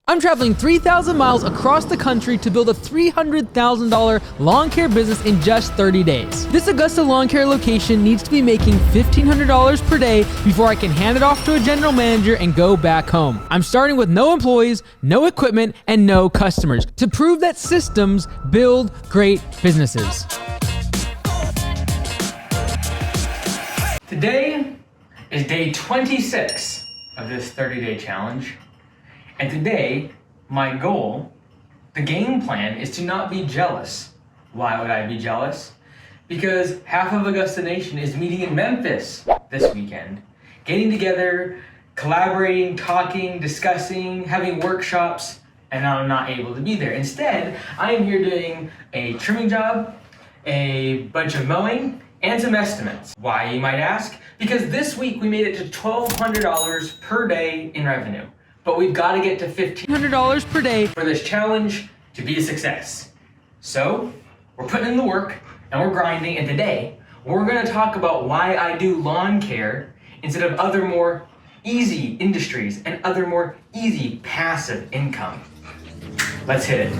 I'm traveling 3,000 miles across the country to build a $300,000 lawn care business in just 30 days. This Augusta lawn care location needs to be making $1,500 per day before I can hand it off to a general manager and go back home. I'm starting with no employees, no equipment, and no customers to prove that systems build great businesses. Today is day 26 of this 30-day challenge. And today, my goal, the game plan, is to not be jealous. Why would I be jealous? Because half of Augusta Nation is meeting in Memphis this weekend. Getting together, collaborating, talking, discussing, having workshops, and I'm not able to be there. Instead, I am here doing a trimming job, a bunch of mowing, and some estimates. Why, you might ask? Because this week we made it to $1,200 per day in revenue. But we've got to get to $1,500 per day for this challenge to be a success. So, we're putting in the work and we're grinding, and today we're going to talk about why I do lawn care instead of other more easy industries and other more easy passive income. Let's hit it.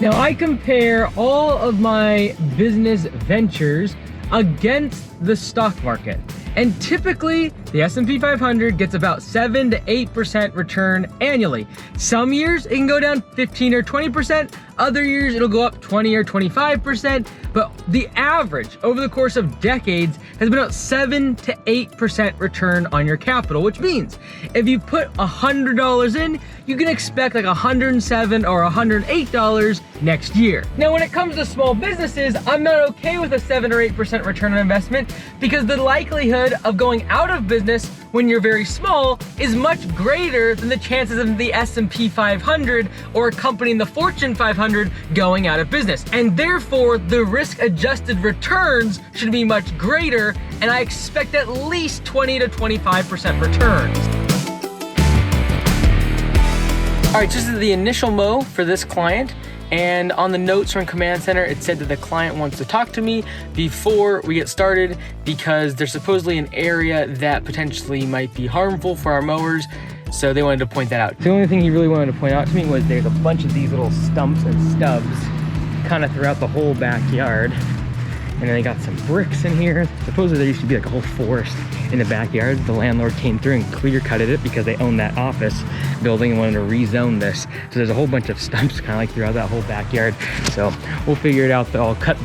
Now I compare all of my business ventures against the stock market. And typically, the S&P 500 gets about 7 to 8% return annually. Some years, it can go down 15 or 20%. Other years, it'll go up 20 or 25%. But the average over the course of decades has been about 7 to 8% return on your capital, which means if you put $100 in, you can expect like $107 or $108 next year. Now, when it comes to small businesses, I'm not okay with a 7 or 8% return on investment because the likelihood of going out of business when you're very small is much greater than the chances of the S&P 500 or a company in the Fortune 500 going out of business. And therefore, the risk-adjusted returns should be much greater, and I expect at least 20 to 25% returns. All right, this is the initial mow for this client. And on the notes from Command Center, it said that the client wants to talk to me before we get started because there's supposedly an area that potentially might be harmful for our mowers. So they wanted to point that out. The only thing he really wanted to point out to me was there's a bunch of these little stumps and stubs kind of throughout the whole backyard. And then they got some bricks in here. Supposedly there used to be like a whole forest in the backyard. The landlord came through and clear cutted it because they own that office building and wanted to rezone this. So there's a whole bunch of stumps kind of like throughout that whole backyard. So we'll figure it out. I'll cut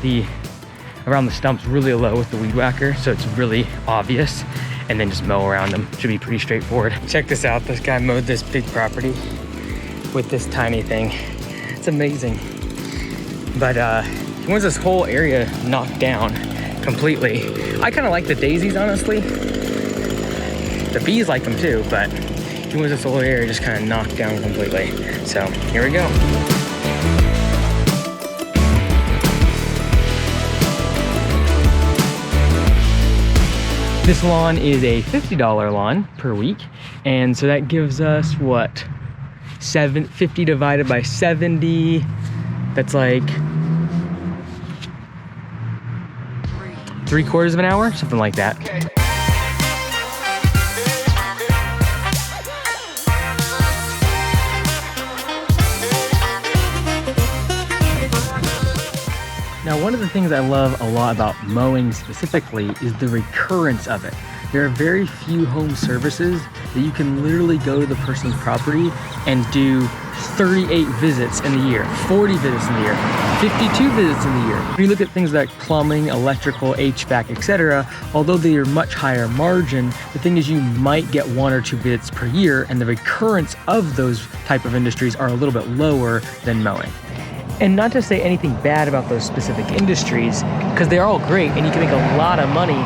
around the stumps really low with the weed whacker so it's really obvious, and then just mow around them. Should be pretty straightforward. Check this out. This guy mowed this big property with this tiny thing. It's amazing. But he wants this whole area knocked down completely. I kind of like the daisies, honestly. The bees like them too, but he wants this whole area just kind of knocked down completely. So here we go. This lawn is a $50 lawn per week. And so that gives us what? 50 divided by 70. That's like 3/4 of an hour, something like that. Now, one of the things I love a lot about mowing specifically is the recurrence of it. There are very few home services that you can literally go to the person's property and do 38 visits in the year, 40 visits in the year, 52 visits in the year. When you look at things like plumbing, electrical, HVAC, etc., although they are much higher margin, the thing is you might get 1 or 2 visits per year, and the recurrence of those type of industries are a little bit lower than mowing. And not to say anything bad about those specific industries, because they're all great and you can make a lot of money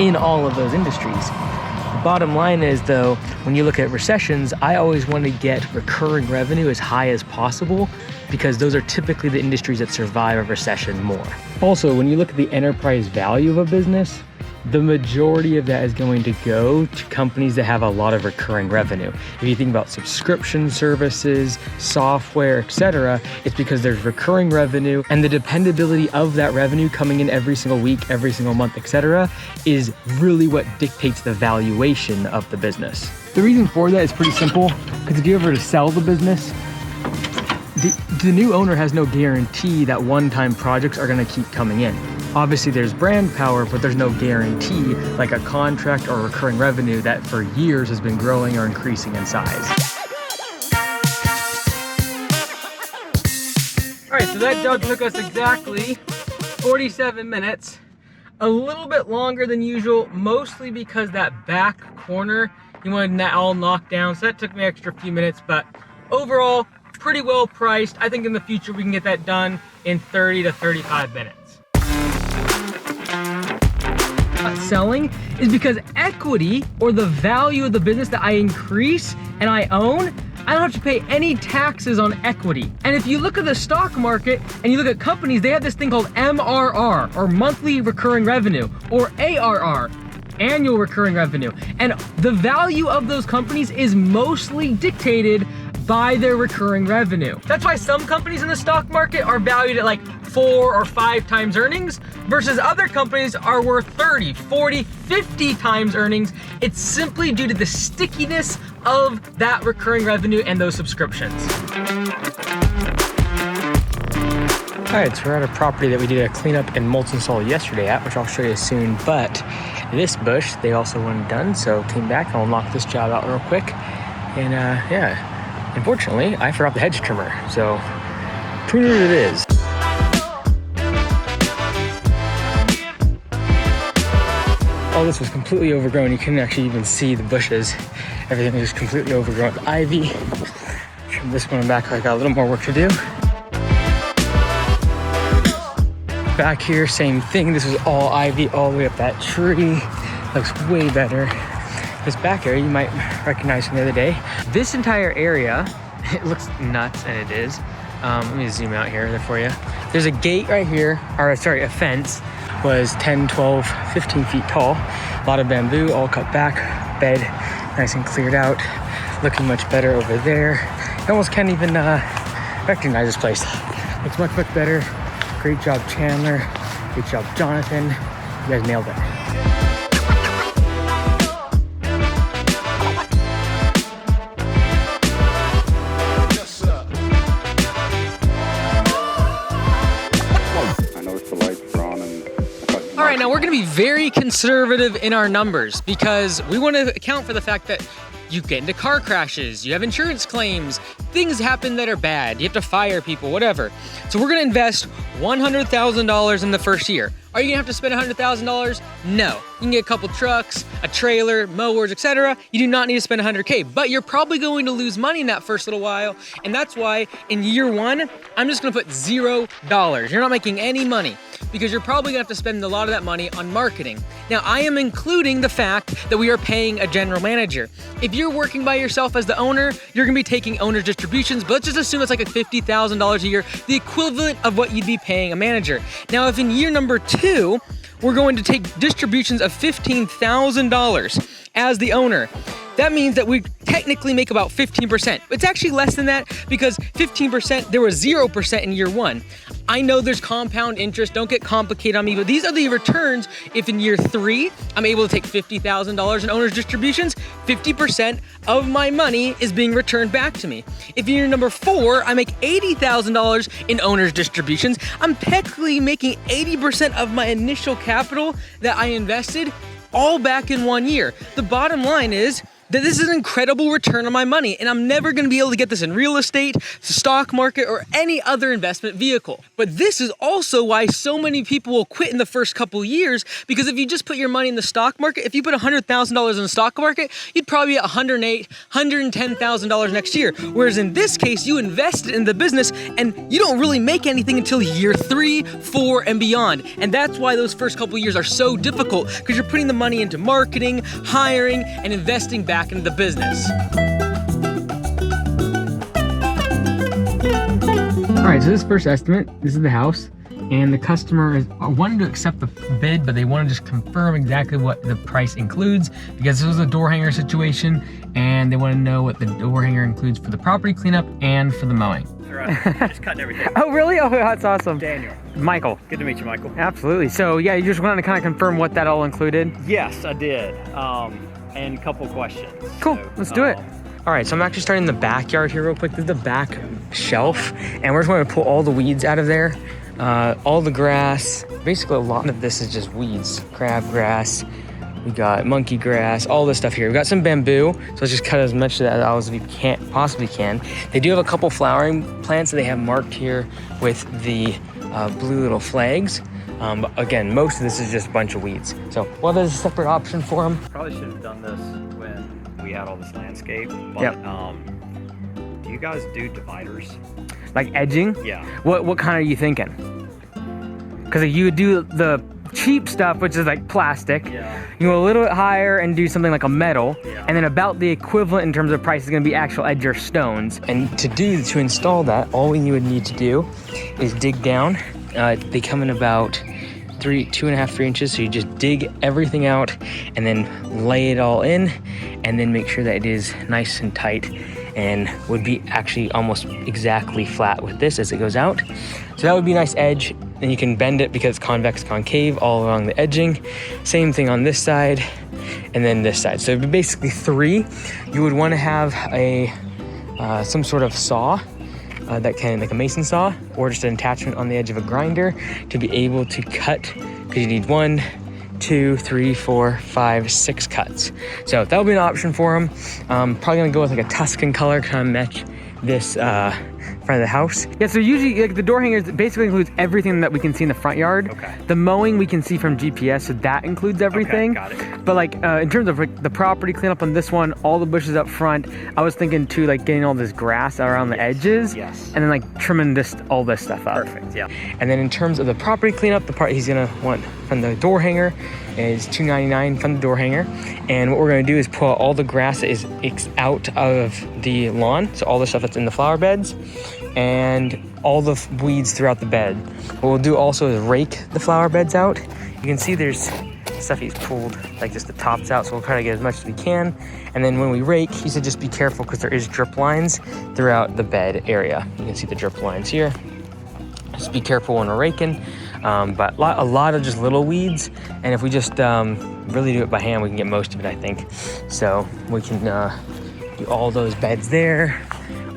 in all of those industries. The bottom line is though, when you look at recessions, I always want to get recurring revenue as high as possible because those are typically the industries that survive a recession more. Also, when you look at the enterprise value of a business, the majority of that is going to go to companies that have a lot of recurring revenue. If you think about subscription services, software, etc., it's because there's recurring revenue, and the dependability of that revenue coming in every single week, every single month, etc., is really what dictates the valuation of the business. The reason for that is pretty simple, because if you ever to sell the business, the new owner has no guarantee that one-time projects are gonna keep coming in. Obviously there's brand power, but there's no guarantee like a contract or recurring revenue that for years has been growing or increasing in size. All right, so that job took us exactly 47 minutes, a little bit longer than usual, mostly because that back corner, he wanted that all knocked down, so that took me an extra few minutes, but overall, pretty well priced. I think in the future we can get that done in 30 to 35 minutes. Selling is because equity, or the value of the business that I increase and I own, I don't have to pay any taxes on equity. And if you look at the stock market and you look at companies, they have this thing called MRR, or monthly recurring revenue, or ARR, annual recurring revenue. And the value of those companies is mostly dictated by their recurring revenue. That's why some companies in the stock market are valued at like 4 or 5 times earnings, versus other companies are worth 30, 40, 50 times earnings. It's simply due to the stickiness of that recurring revenue and those subscriptions. All right, so we're at a property that we did a cleanup and mulch install yesterday at, which I'll show you soon, but this bush, they also wanted done, so came back and I'll knock this job out real quick. And yeah. Unfortunately, I forgot the hedge trimmer, so pruner it is. All this was completely overgrown. You couldn't actually even see the bushes. Everything was completely overgrown with ivy. Trim this one back, I got a little more work to do. Back here, same thing. This was all ivy all the way up that tree. Looks way better. This back area you might recognize from the other day. This entire area, it looks nuts, and it is. Let me zoom out here for you. There's a gate right here, or sorry, a fence, was 10, 12, 15 feet tall. A lot of bamboo, all cut back, bed nice and cleared out. Looking much better over there. You almost can't even recognize this place. Looks much, much better. Great job, Chandler. Great job, Jonathan. You guys nailed it. All right, now we're gonna be very conservative in our numbers because we want to account for the fact that you get into car crashes, you have insurance claims, things happen that are bad, you have to fire people, whatever. So we're gonna invest $100,000 in the first year. Are you gonna have to spend $100,000? No. You can get a couple trucks, a trailer, mowers, etc. You do not need to spend 100K, but you're probably going to lose money in that first little while. And that's why in year one, I'm just gonna put $0. You're not making any money because you're probably gonna have to spend a lot of that money on marketing. Now, I am including the fact that we are paying a general manager. If you're working by yourself as the owner, you're gonna be taking owner's distributions, but let's just assume it's like a $50,000 a year, the equivalent of what you'd be paying a manager. Now, if in year number 2, we're going to take distributions of $15,000 as the owner, that means that we technically make about 15%. It's actually less than that because 15%, there was 0% in year 1. I know there's compound interest, don't get complicated on me, but these are the returns if in year 3, I'm able to take $50,000 in owner's distributions, 50% of my money is being returned back to me. If in year number 4, I make $80,000 in owner's distributions, I'm technically making 80% of my initial capital that I invested all back in 1 year. The bottom line is that this is an incredible return on my money, and I'm never gonna be able to get this in real estate, stock market, or any other investment vehicle. But this is also why so many people will quit in the first couple years, because if you just put your money in the stock market, if you put $100,000 in the stock market, you'd probably get $108,000, $110,000 next year. Whereas in this case, you invested in the business and you don't really make anything until year 3, 4, and beyond. And that's why those first couple years are so difficult, because you're putting the money into marketing, hiring, and investing back into the business. All right, so this first estimate, this is the house. and the customer is wanting to accept the bid, but they want to just confirm exactly what the price includes, because this was a door hanger situation, and they want to know what the door hanger includes for the property cleanup and for the mowing. Just cutting everything. Oh, really? Oh, that's awesome. Daniel. Michael. Good to meet you, Michael. Absolutely. So yeah, you just wanted to kind of confirm what that all included? Yes, I did. And a couple questions. Cool, So, let's do it. All right, so I'm actually starting in the backyard here real quick. This is the back shelf, and we're just going to pull all the weeds out of there. All the grass. Basically, a lot of this is just weeds. Crabgrass, we got monkey grass, all this stuff here. We've got some bamboo, so let's just cut as much of that out as we possibly can. They do have a couple flowering plants that they have marked here with the blue little flags. But again, most of this is just a bunch of weeds. So, well, there's a separate option for them. Probably should have done this when we had all this landscape. But, Yep. Do you guys do dividers? Like edging? Yeah. What kind are you thinking? Because you would do the cheap stuff, which is like plastic. Yeah. You go a little bit higher and do something like a metal, Yeah. and then about the equivalent in terms of price is going to be actual edge or stones. And to install that, all you would need to do is dig down. They come in about 2.5, 3 inches. So you just dig everything out and then lay it all in, and then make sure that it is nice and tight, and would be actually almost exactly flat with this as it goes out. So that would be a nice edge. Then you can bend it because it's convex concave all along the edging. Same thing on this side, and then this side. So it'd be basically 3. You would want to have a some sort of saw that can, like a mason saw, or just an attachment on the edge of a grinder to be able to cut, because you need 1, 2, 3, 4, 5, 6 cuts. So that would be an option for them. Probably gonna go with like a Tuscan color, kind of match this front of the house. Yeah, so usually like the door hangers basically includes everything that we can see in the front yard. Okay. The mowing we can see from GPS, so that includes everything. Okay, got it. But like in terms of like the property cleanup on this one, all the bushes up front, I was thinking too, like getting all this grass around the edges. Yes. And then like trimming all this stuff up. Perfect, yeah. And then in terms of the property cleanup, the part he's gonna want from the door hanger is $2.99 from the door hanger. And what we're gonna do is pull out all the grass that is out of the lawn, so all the stuff that's in the flower beds, and all the weeds throughout the bed. What we'll do also is rake the flower beds out. You can see there's stuff he's pulled, like just the tops out, so we'll try to get as much as we can. And then when we rake, he said just be careful because there is drip lines throughout the bed area. You can see the drip lines here. Just be careful when we're raking. But a lot of just little weeds, and if we just really do it by hand, we can get most of it, I think. So we can do all those beds there,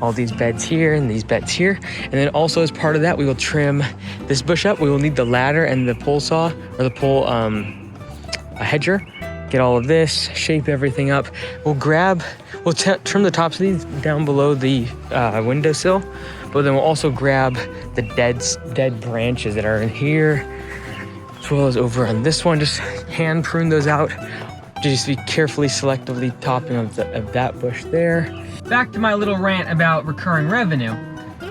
all these beds here, and these beds here. And then also as part of that, we will trim this bush up. We will need the ladder and the pole saw, or the pole a hedger. Get all of this, shape everything up. We'll trim the tops of these down below the windowsill, but then we'll also grab the dead branches that are in here, as well as over on this one. Just hand prune those out. Just be carefully, selectively topping of that bush there. Back to my little rant about recurring revenue.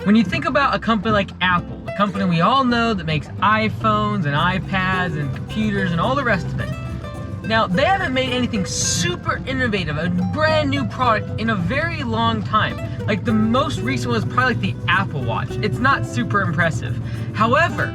When you think about a company like Apple, a company we all know that makes iPhones and iPads and computers and all the rest of it. Now, they haven't made anything super innovative, a brand new product in a very long time. Like the most recent was probably like the Apple Watch. It's not super impressive. However,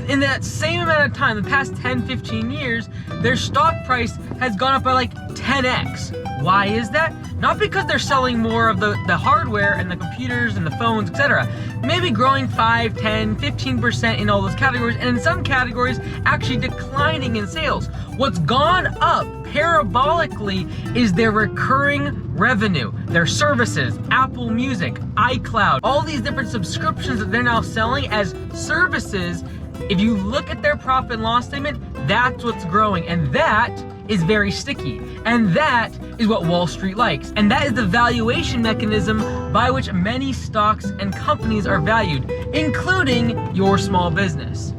in that same amount of time, the past 10, 15 years, their stock price has gone up by like 10x. Why is that? Not because they're selling more of the hardware and the computers and the phones, etc. Maybe growing 5, 10, 15% in all those categories, and in some categories actually declining in sales. What's gone up parabolically is their recurring revenue, their services, Apple Music, iCloud, all these different subscriptions that they're now selling as services. If you look at their profit and loss statement, that's what's growing, and that is very sticky. And that is what Wall Street likes. And that is the valuation mechanism by which many stocks and companies are valued, including your small business.